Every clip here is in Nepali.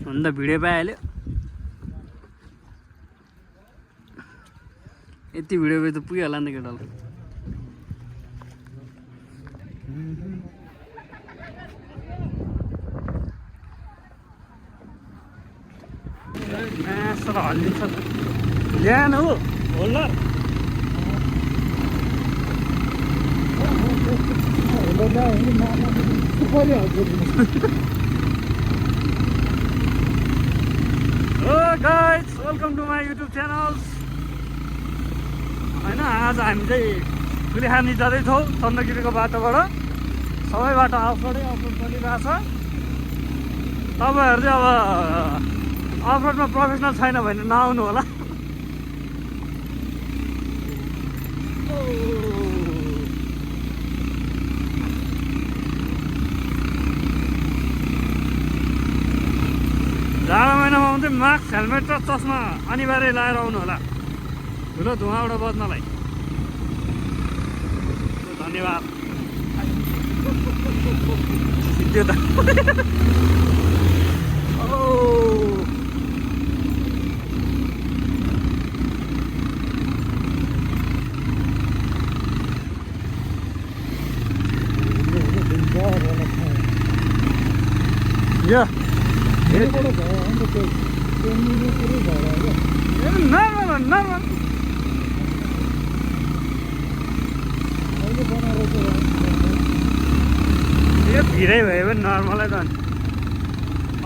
अन्त भिडियो पाइहाल्यो। यति भिडियो भयो त पुगिहाल्ला नि त केटालाई। सर हल्लिन्छ ल्याएन हो होल्डर guys welcome to my YouTube channels. होइन आज हामी चाहिँ गुलिखानी जाँदैछौँ चन्द्रगिरीको बाटोबाट। सबै बाटो अफरोडै अफरोड चलिरहेको छ। तपाईँहरू चाहिँ अब अफरोडमा प्रोफेसनल छैन भने नआउनु होला। जाडो महिनामा आउँदै मास्क हेलमेट र चस्मा अनिवार्य लाएर आउनु होला ठुलो धुवाबाट बच्नलाई। धन्यवाद। त्यो त यो भिरै भयो भने नर्मलै त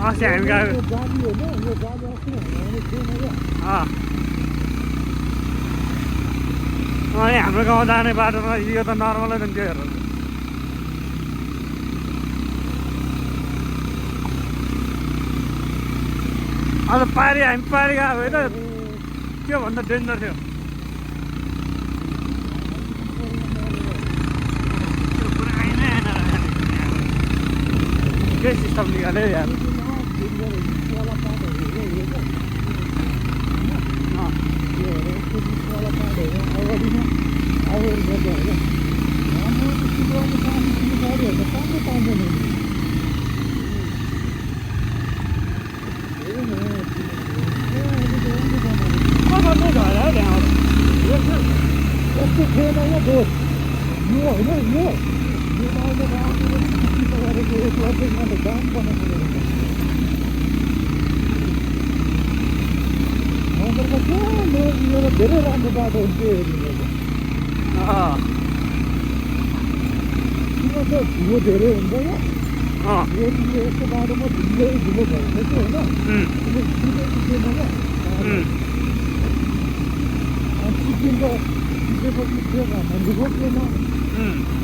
अस्ति हामी गएको हाम्रो गाउँ जाने बाटोमा यो त नर्मलै त त्यो हेर। अन्त पारी हामी पारी गएको होइन त्यो भन्दा डेन्जर थियो। के सिस्टम निकाल्यो यार। धेरै राम्रो बाटो हुन्छ धुलो धेरै हुँदैन। यस्तो बाटोमा धुलो धुलो भइसक्यो होइन। सिक्किमको जितेपछि त्यो भन्नु खोज्दैन।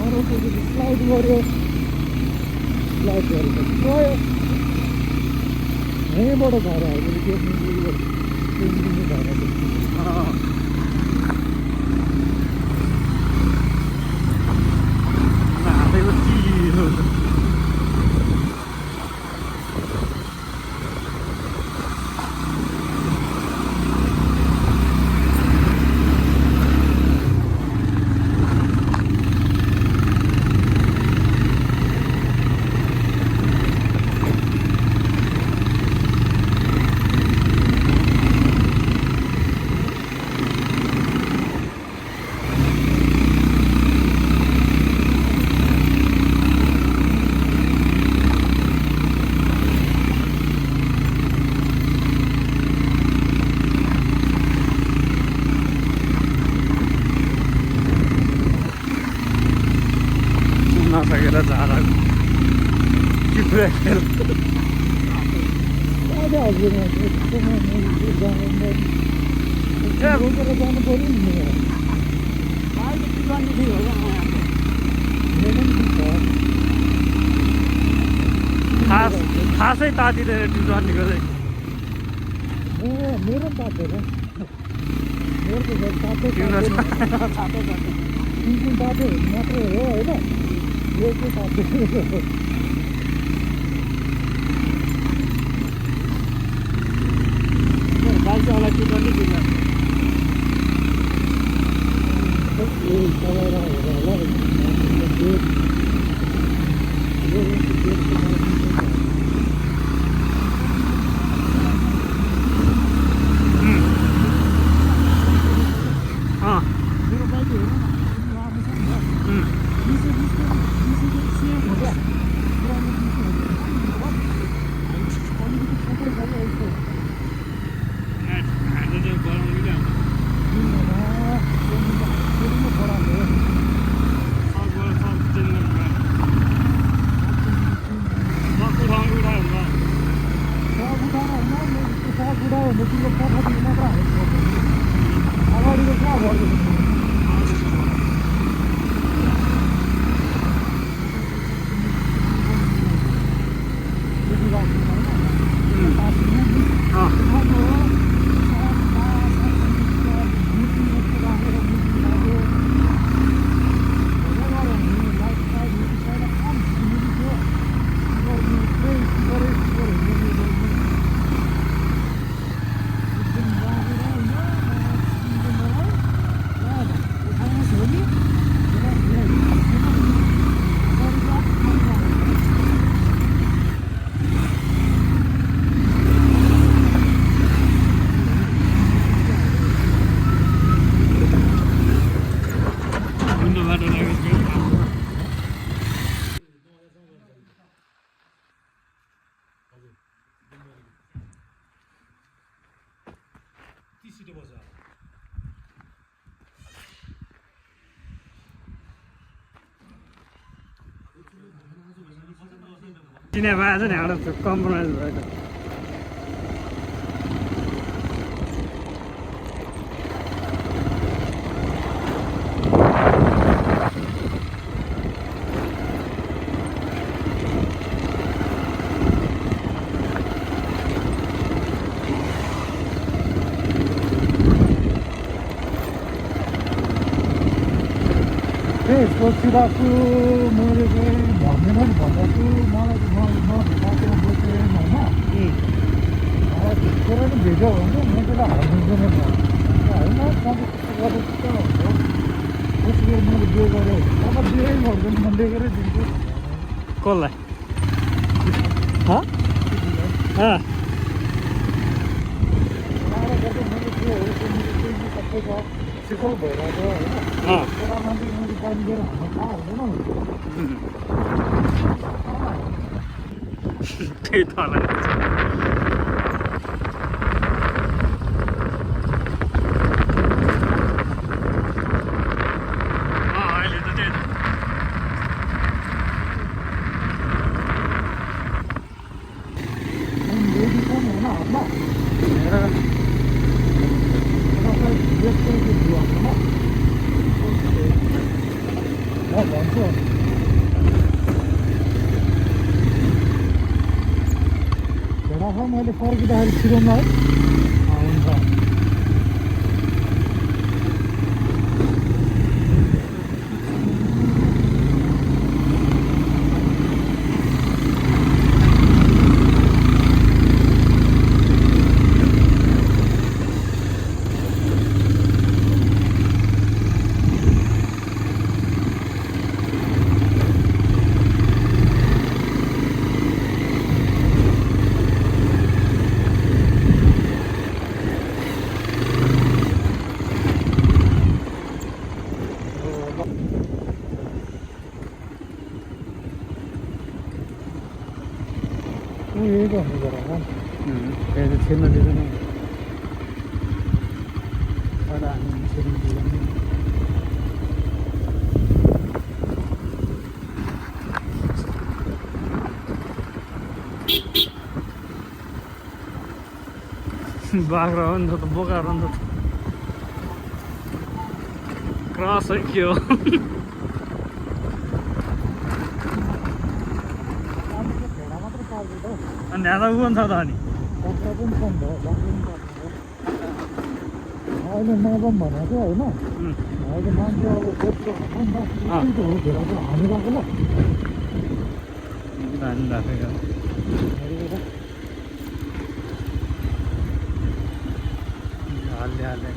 अरूको स्लाइड गऱ्यो स्लाइड गरेपछि गयो यहीँबाट घर आयो त्यो घर नसकेर झाडा खासै तातिँदैन टिप्रानीको चाहिँ। मेरो तात्दैन मेरो तातो मात्रै हो होइन। यो चाहिँ तातो बाइकवाला टिप्रानी दिन्छ बुढा हुँदैको पछाडि मात्र हाल्नु अगाडिको कहाँ भयो चिने भए छ नि हाम्रो कम्प्रोमाइज भएको सोचिरहेको मैले चाहिँ भन्दैन नि भन्दा छु मलाई नभेटाएको बोकेन होइन मलाई भेटेर नि भेट्यो भने म त्यसलाई हालिदिँदैन होइन त्यस्तो गरेर त्यसको मैले बिहे गरेँ अब बिहे गर्दैन म बेगेरै दिन्छु कसलाई सबैको सिकल भइरहेको होइन एउटा मान्छे मैले पानी दिएर हाल्नु कहाँ हुँदैन त्यही त होला अहिले त त्यही भन्छु भेडाखा मैले फर्किँदाखेरि छिरोमा है हुन्छ यही गर्नु जरा त्यहाँ छिर्न दिँदैन तर हामी छिर्नु दिँदैन बाख्रा हो नि त बोका हो नि त क्रस है के हो अनि ध्यान उ पनि छ त अनि अहिले नगम भनेको होइन अहिले मान्छे अब खोज्छ हानिरहेको ल हाल्दै हाल्दै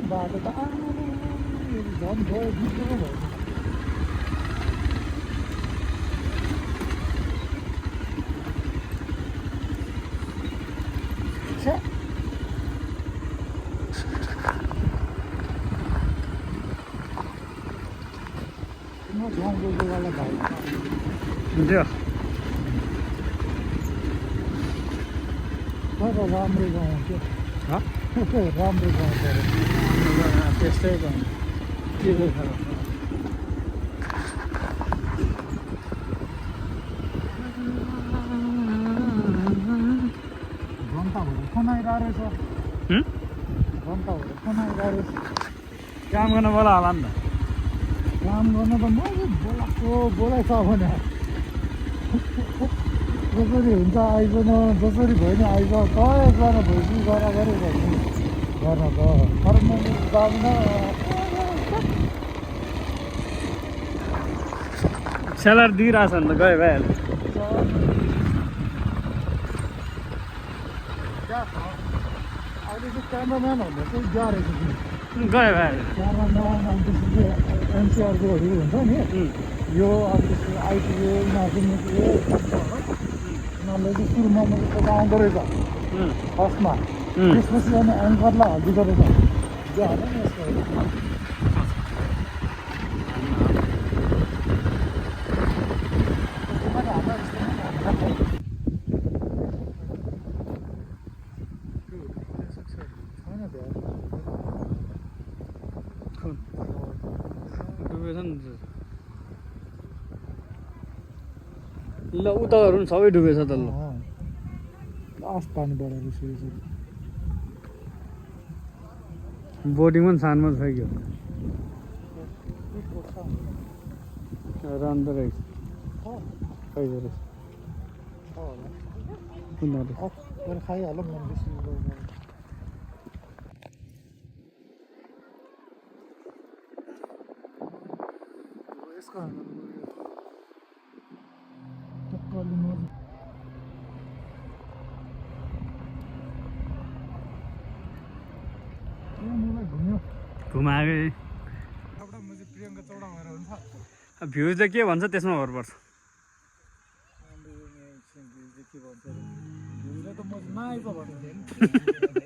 बाटो त झन् भयो बिग्रेको भयो गाउँको जग्गालाई भाइ हुन्थ्यो तर राम्रो गाउँ त्यो राम्रो गाउँ तर त्यस्तै गाउँ के देखाएको जनताहरू खनाइरहेको रहेछ जनताहरू खनाइरहेको रहेछ काम गर्न बोला होला नि त काम गर्न त मैले बोलाएको बोलाइछ भने जसरी हुन्छ आइज न जसरी भएन आइज तय गर्न भएपछि गरा गरे गर्नु गर्न त तर मैले जाँदैन स्यालेरी दिइरहेछ नि त गयो भइहाल्यो अहिले चाहिँ क्यामराम्यानहरूले चाहिँ जारेको थियो गयो भइहाल्यो क्यामराम्यान अनि त्यसपछि एनसिआरकोहरू हुन्छ नि यो अब त्यसको आइटिओ यिनीहरू उनीहरूले चाहिँ सुरुमा मात्रै आउँदो रहेछ फर्स्टमा त्यसपछि अनि एङ्करलाई हालिदिँदो रहेछ त्यो हाल नि यसको डुबेछ नि ल उताहरू पनि सबै डुबेछ त ल लास्ट पानी बढेर यसरी बोटिङ पनि सानो छ कि रान्दो रहेछ खैदो रहेछ मैले खाइहाल्यो मैले बेसी यसको घुमाएकै प्रियङ्का चौडा भएर हुन्छ भ्यू चाहिँ के भन्छ त्यसमा भर पर्छ के भन्छ त म नआइज भने